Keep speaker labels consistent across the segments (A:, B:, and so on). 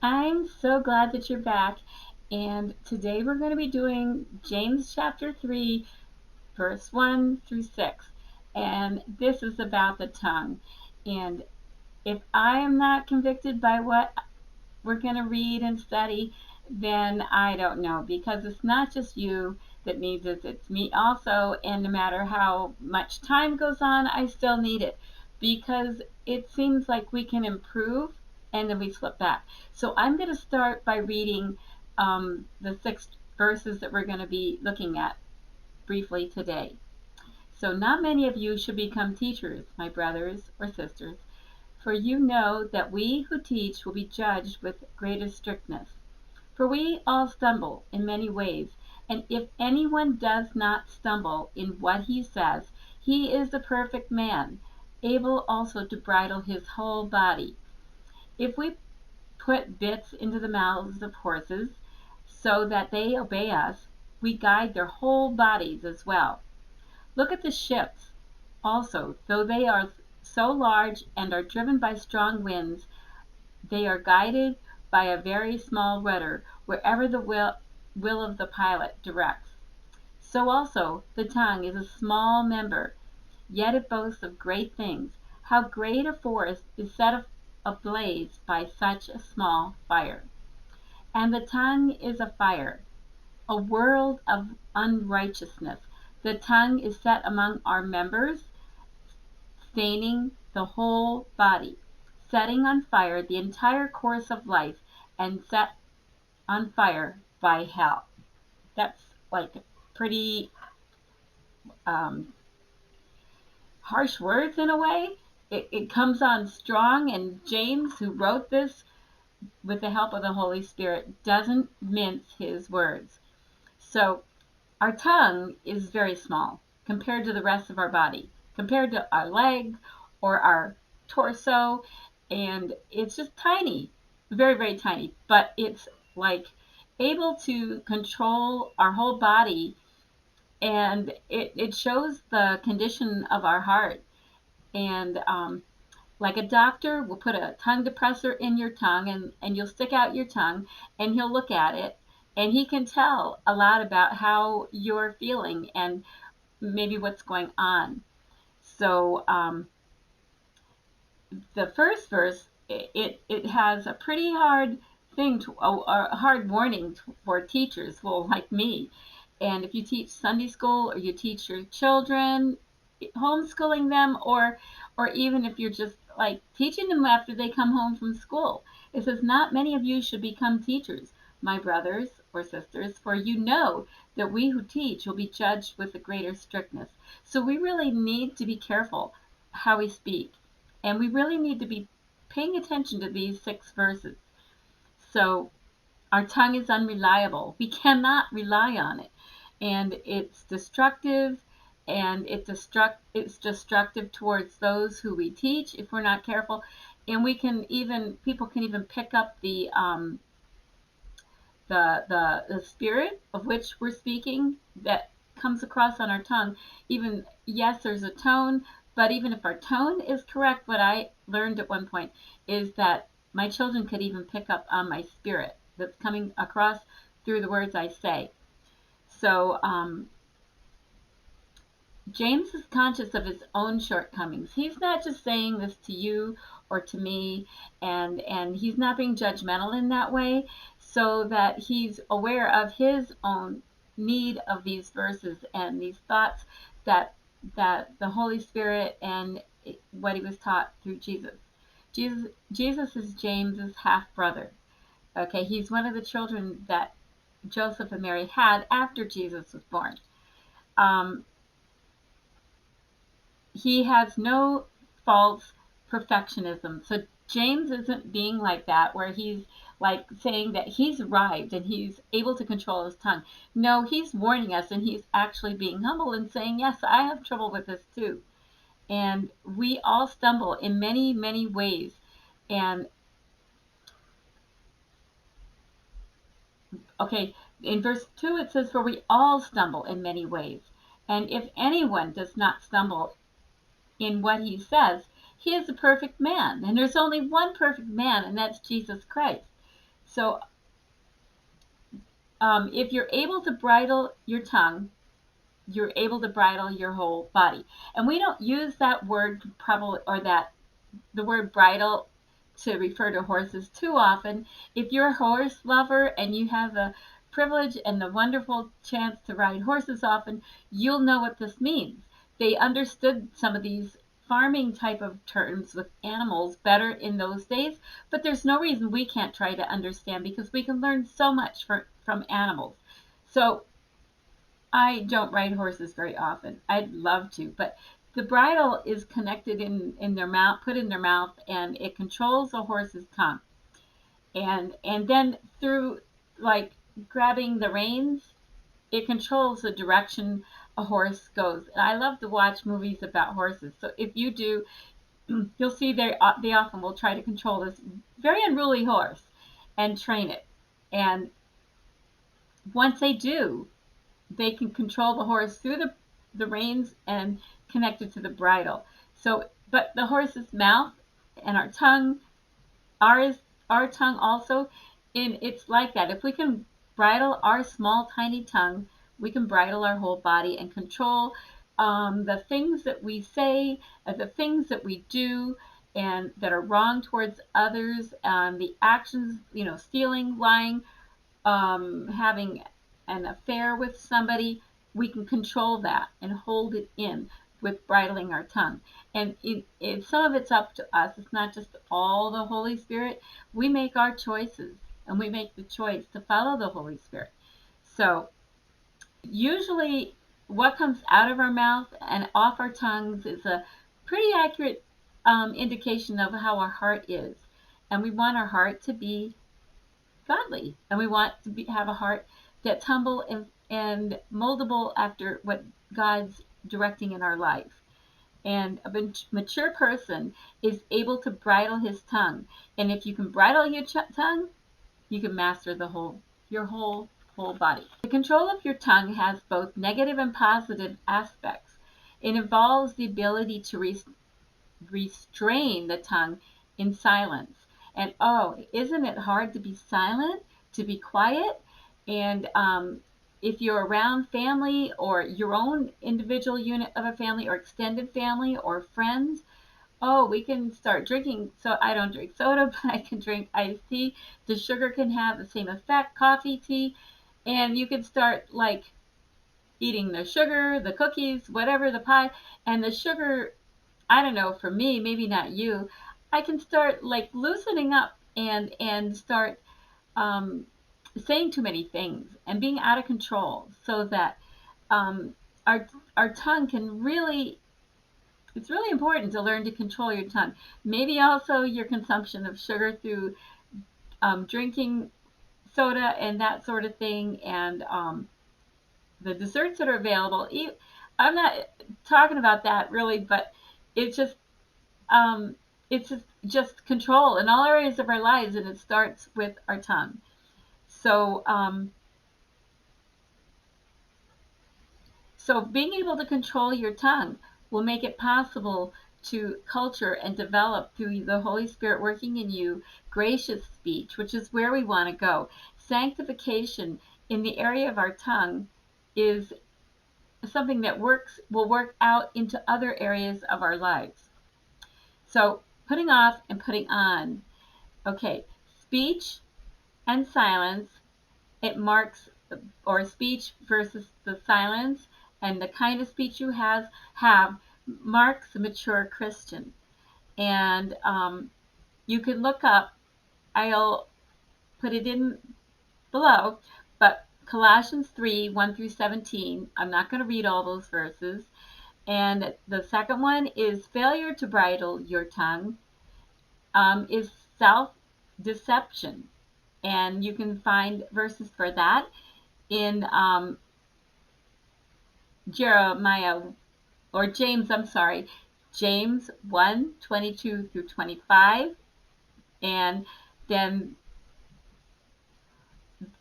A: I'm so glad that you're back. And today we're going to be doing James chapter 3, verse 1 through 6. And this is about the tongue. And if I am not convicted by what we're going to read and study, then I don't know. Because it's not just you that needs it, it's me also. And no matter how much time goes on, I still need it. Because it seems like we can improve and then we slip back. So I'm going to start by reading the 6 verses that we're going to be looking at briefly today. So not many of you should become teachers, my brothers or sisters, for you know that we who teach will be judged with greater strictness. For we all stumble in many ways, and if anyone does not stumble in what he says, he is a perfect man, able also to bridle his whole body. If we put bits into the mouths of horses so that they obey us, we guide their whole bodies as well. Look at the ships also, though they are so large and are driven by strong winds, they are guided by a very small rudder wherever the will of the pilot directs. So also the tongue is a small member, yet it boasts of great things. How great a forest is set ablaze by such a small fire. And the tongue is a fire, a world of unrighteousness. The tongue is set among our members, staining the whole body, setting on fire the entire course of life, and set on fire by hell. That's like pretty um, harsh words in a way. It comes on strong, and James, who wrote this with the help of the Holy Spirit, doesn't mince his words. So our tongue is very small compared to the rest of our body, compared to our leg or our torso, and it's just tiny, very, very tiny, but it's like able to control our whole body, and it shows the condition of our heart. And like a doctor will put a tongue depressor in your tongue, and you'll stick out your tongue and he'll look at it, and he can tell a lot about how you're feeling and maybe what's going on. So the first verse, it has a pretty hard thing to a hard warning for teachers, well, like me. And if you teach Sunday school, or you teach your children, homeschooling them, or even if you're just like teaching them after they come home from school, it says, not many of you should become teachers, my brothers or sisters, for you know that we who teach will be judged with a greater strictness. So we really need to be careful how we speak, and we really need to be paying attention to these 6 verses. So our tongue is unreliable. We cannot rely on it. And it's destructive, and it's destructive towards those who we teach if we're not careful. And people can even pick up the spirit of which we're speaking that comes across on our tongue. Even, yes, there's a tone, but even if our tone is correct, what I learned at one point is that my children could even pick up on my spirit that's coming across through the words I say. So James is conscious of his own shortcomings. He's not just saying this to you or to me, and he's not being judgmental in that way, so that he's aware of his own need of these verses and these thoughts that the Holy Spirit and what he was taught through Jesus. Jesus is James's half brother. Okay, he's one of the children that Joseph and Mary had after Jesus was born. Um, he has no false perfectionism. So James isn't being like that, where he's like saying that he's arrived and he's able to control his tongue. No, he's warning us, and he's actually being humble and saying, yes, I have trouble with this too. And we all stumble in many, many ways. And okay, in verse 2 it says, for we all stumble in many ways. And if anyone does not stumble in what he says, he is a perfect man. And there's only one perfect man, and that's Jesus Christ. So if you're able to bridle your tongue, you're able to bridle your whole body. And we don't use that word probably, or that the word bridle, to refer to horses too often. If you're a horse lover and you have the privilege and the wonderful chance to ride horses often, you'll know what this means. They understood some of these farming type of terms with animals better in those days, but there's no reason we can't try to understand, because we can learn so much from animals. So I don't ride horses very often. I'd love to, but the bridle is connected in their mouth, put in their mouth, and it controls the horse's tongue. And then through, like, grabbing the reins, it controls the direction a horse goes. And I love to watch movies about horses. So if you do, you'll see they often will try to control this very unruly horse and train it. And once they do, they can control the horse through the reins and connect it to the bridle. So, but the horse's mouth and our tongue, our tongue also, and it's like that. If we can bridle our small, tiny tongue, we can bridle our whole body and control the things that we say, the things that we do, and that are wrong towards others, the actions, stealing, lying, having an affair with somebody. We can control that and hold it in with bridling our tongue. And some of it's up to us. It's not just all the Holy Spirit. We make our choices, and we make the choice to follow the Holy Spirit. So usually what comes out of our mouth and off our tongues is a pretty accurate indication of how our heart is. And we want our heart to be godly, and we want to have a heart that's humble and moldable after what God's directing in our life. And a mature person is able to bridle his tongue. And if you can bridle your tongue, you can master your whole body. The control of your tongue has both negative and positive aspects. It involves the ability to restrain the tongue in silence. And oh, isn't it hard to be silent, to be quiet? And if you're around family or your own individual unit of a family or extended family or friends, oh, we can start drinking. So I don't drink soda, but I can drink iced tea. The sugar can have the same effect, coffee, tea, and you can start like eating the sugar, the cookies, whatever, the pie, and the sugar, I don't know, for me, maybe not you, I can start like loosening up and start um, saying too many things and being out of control, so that um, our our tongue can really, it's really important to learn to control your tongue. Maybe also your consumption of sugar through drinking soda and that sort of thing, and the desserts that are available. I'm not talking about that really, but it's just um, it's just control in all areas of our lives, and it starts with our tongue. So, so being able to control your tongue will make it possible to culture and develop, through the Holy Spirit working in you, gracious speech, which is where we want to go. Sanctification in the area of our tongue is something that will work out into other areas of our lives. So putting off and putting on. Okay, speech and silence, it marks, or speech versus the silence, and the kind of speech you have marks a mature Christian. And you can look up, I'll put it in below, but Colossians 3, 1 through 17. I'm not going to read all those verses. And the second one is failure to bridle your tongue is self-deception. And you can find verses for that in Jeremiah, or James, I'm sorry, James 1, 22 through 25. And then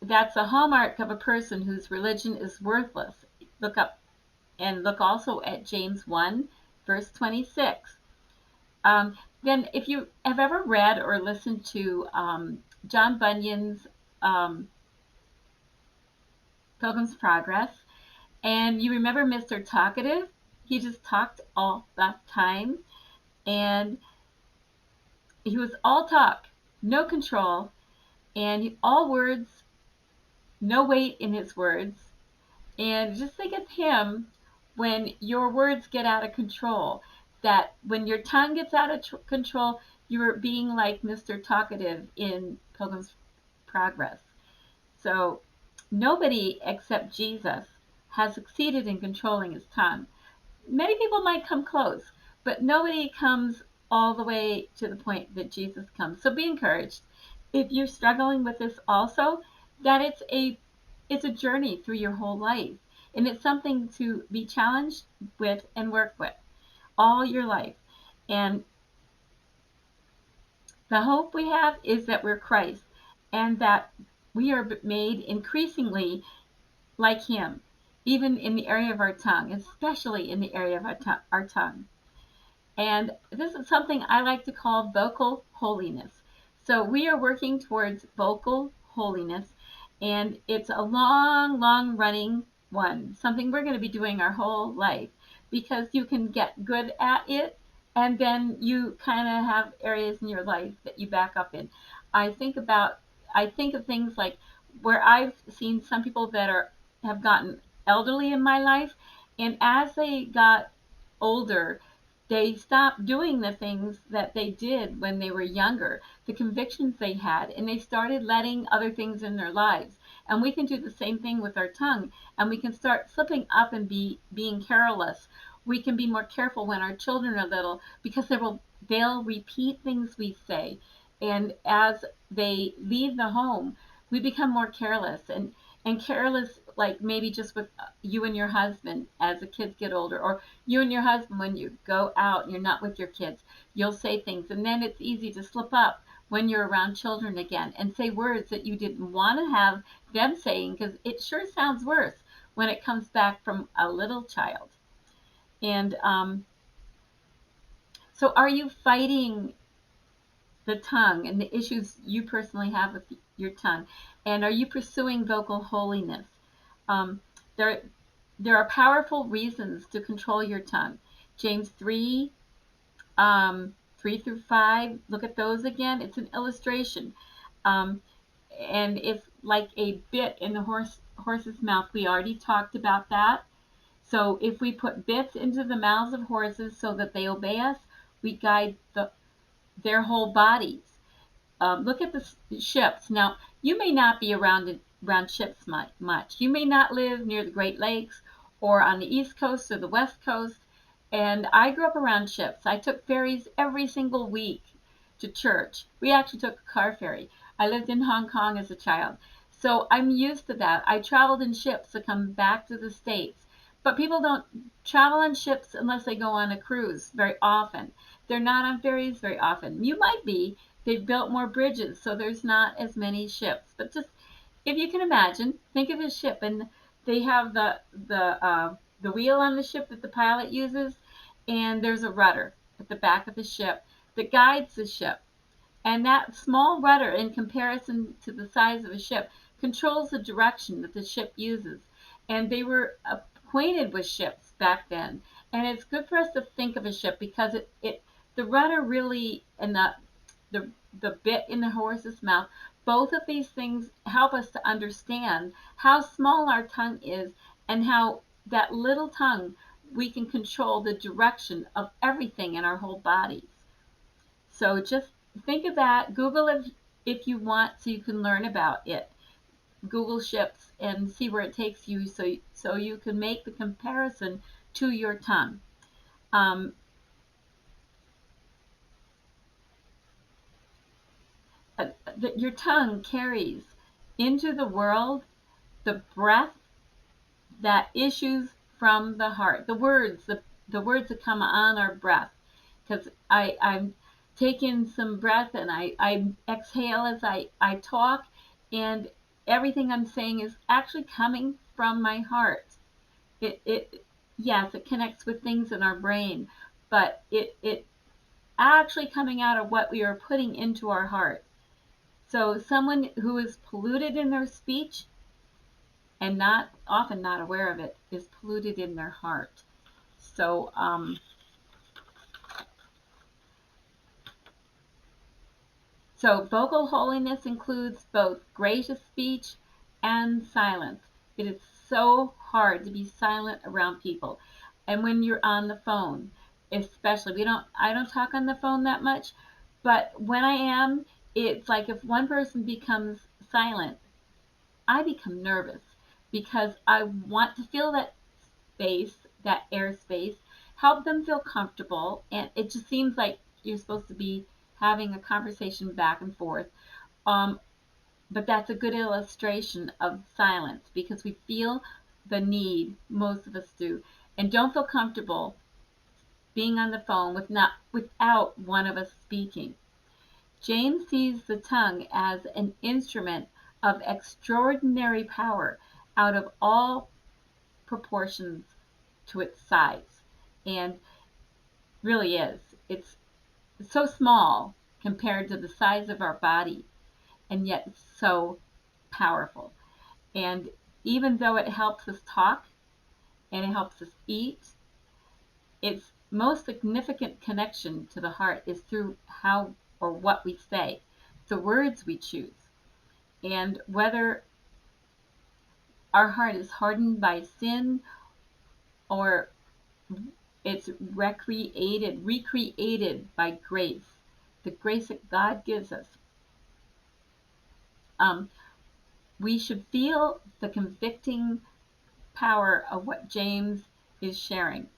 A: that's a hallmark of a person whose religion is worthless. Look up and look also at James 1, verse 26. then if you have ever read or listened to John Bunyan's um, Pilgrim's Progress, and you remember Mr. Talkative, he just talked all the time, and he was all talk, no control, and all words, no weight in his words. And just think of him when your words get out of control. That when your tongue gets out of control, you're being like Mr. Talkative in Pilgrim's Progress. So nobody except Jesus has succeeded in controlling his tongue. Many people might come close, but nobody comes all the way to the point that Jesus comes. So be encouraged. If you're struggling with this also, that it's a journey through your whole life. And it's something to be challenged with and work with all your life. And the hope we have is that we're Christ and that we are made increasingly like him, even in the area of our tongue, especially in the area of our tongue. And this is something I like to call vocal holiness. So we are working towards vocal holiness, and it's a long, long running one, something we're going to be doing our whole life because you can get good at it, and then you kind of have areas in your life that you back up in. I think about, I think of things like where I've seen some people that have gotten elderly in my life, and as they got older, they stopped doing the things that they did when they were younger, the convictions they had, and they started letting other things in their lives. And we can do the same thing with our tongue, and we can start slipping up and being careless. We can be more careful when our children are little because they'll repeat things we say. And as they leave the home, we become more careless and careless, like maybe just with you and your husband as the kids get older, or you and your husband when you go out and you're not with your kids. You'll say things, and then it's easy to slip up when you're around children again and say words that you didn't want to have them saying because it sure sounds worse when it comes back from a little child. And so, are you fighting the tongue and the issues you personally have with your tongue? And are you pursuing vocal holiness? Um, there, there are powerful reasons to control your tongue. James 3, 3 through 5, look at those again. It's an illustration. Um, and it's like a bit in the horse's mouth. We already talked about that. So if we put bits into the mouths of horses so that they obey us, we guide their whole bodies. Look at the ships. Now, you may not be around ships much. You may not live near the Great Lakes or on the East Coast or the West Coast. And I grew up around ships. I took ferries every single week to church. We actually took a car ferry. I lived in Hong Kong as a child. So I'm used to that. I traveled in ships to come back to the States. But people don't travel on ships unless they go on a cruise very often. They're not on ferries very often. You might be. They've built more bridges, so there's not as many ships. But just if you can imagine, think of a ship, and they have the wheel on the ship that the pilot uses, and there's a rudder at the back of the ship that guides the ship. And that small rudder, in comparison to the size of a ship, controls the direction that the ship uses. And they were acquainted with ships back then. And it's good for us to think of a ship because the rudder really and the the bit in the horse's mouth, both of these things help us to understand how small our tongue is and how that little tongue we can control the direction of everything in our whole bodies. So just think of that. Google it if you want so you can learn about it. Google ships and see where it takes you so you can make the comparison to your tongue. Um, your tongue carries into the world the breath that issues from the heart. The words that come on our breath. Because I'm taking some breath and I exhale as I talk, and everything I'm saying is actually coming from my heart. It yes, it connects with things in our brain, but it actually coming out of what we are putting into our heart. So someone who is polluted in their speech and often not aware of it is polluted in their heart. So So vocal holiness includes both gracious speech and silence. It is so hard to be silent around people. And when you're on the phone, especially, I don't talk on the phone that much, but when I am, it's like if one person becomes silent, I become nervous because I want to feel that space, that airspace, help them feel comfortable, and it just seems like you're supposed to be having a conversation back and forth. Um, but that's a good illustration of silence because we feel the need, most of us do, and don't feel comfortable being on the phone without one of us speaking. James sees the tongue as an instrument of extraordinary power out of all proportions to its size. And really is. It's so small compared to the size of our body, and yet so powerful. And even though it helps us talk and it helps us eat, its most significant connection to the heart is through how or what we say, the words we choose. And whether our heart is hardened by sin or it's recreated by grace, the grace that God gives us. Um, we should feel the convicting power of what James is sharing,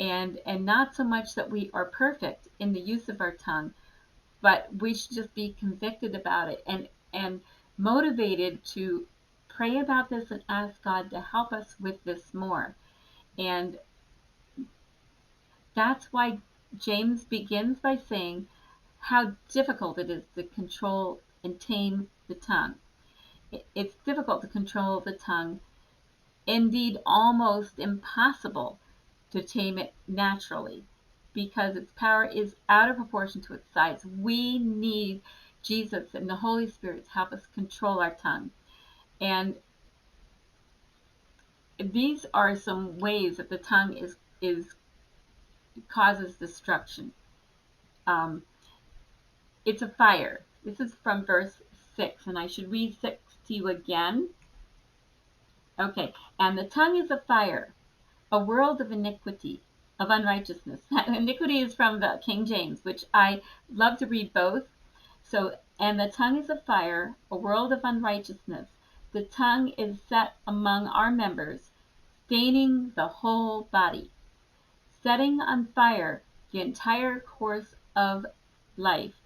A: and not so much that we are perfect in the use of our tongue, but we should just be convicted about it and motivated to pray about this and ask God to help us with this more. And that's why James begins by saying how difficult it is to control and tame the tongue. It's difficult to control the tongue, indeed almost impossible to tame it naturally, because its power is out of proportion to its size. We need Jesus and the Holy Spirit to help us control our tongue. And these are some ways that the tongue is causes destruction. Um, it's a fire. This is from verse 6, and I should read 6 to you again. Okay, and the tongue is a fire, a world of iniquity, of unrighteousness. Iniquity is from the King James, which I love to read both. So, and the tongue is a fire, a world of unrighteousness. The tongue is set among our members, staining the whole body, setting on fire the entire course of life,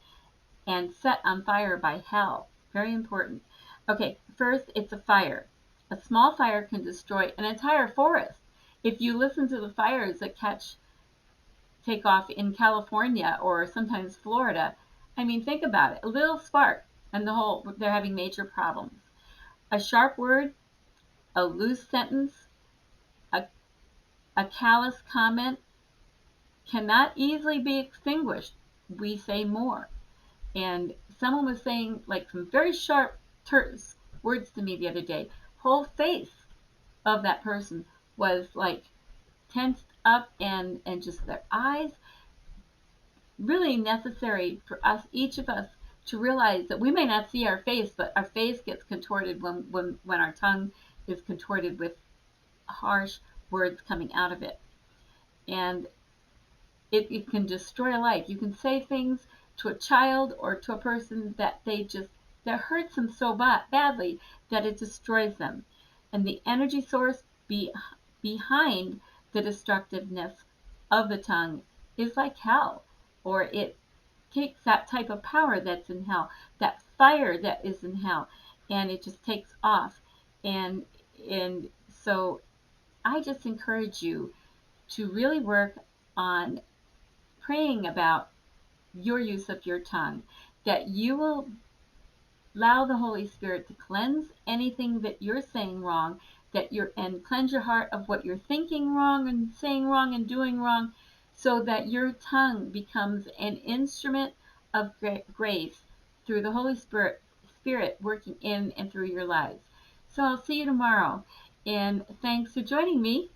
A: and set on fire by hell. Very important. Okay, first, it's a fire. A small fire can destroy an entire forest. If you listen to the fires that take off in California or sometimes Florida, I mean, think about it. A little spark and they're having major problems. A sharp word, a loose sentence, a, a callous comment cannot easily be extinguished. We say more. And someone was saying like some very sharp, terse words to me the other day. Whole face of that person was like tensed up, and just their eyes. Really necessary for us, each of us, to realize that we may not see our face, but our face gets contorted when our tongue is contorted with harsh words coming out of it. And it can destroy a life. You can say things to a child or to a person that that hurts them so badly that it destroys them. And the energy source behind the destructiveness of the tongue is like hell, or it takes that type of power that's in hell, that fire that is in hell, and it just takes off. And so I just encourage you to really work on praying about your use of your tongue, that you will allow the Holy Spirit to cleanse anything that you're saying wrong, and cleanse your heart of what you're thinking wrong and saying wrong and doing wrong, so that your tongue becomes an instrument of grace through the Holy Spirit working in and through your lives. So I'll see you tomorrow, and thanks for joining me.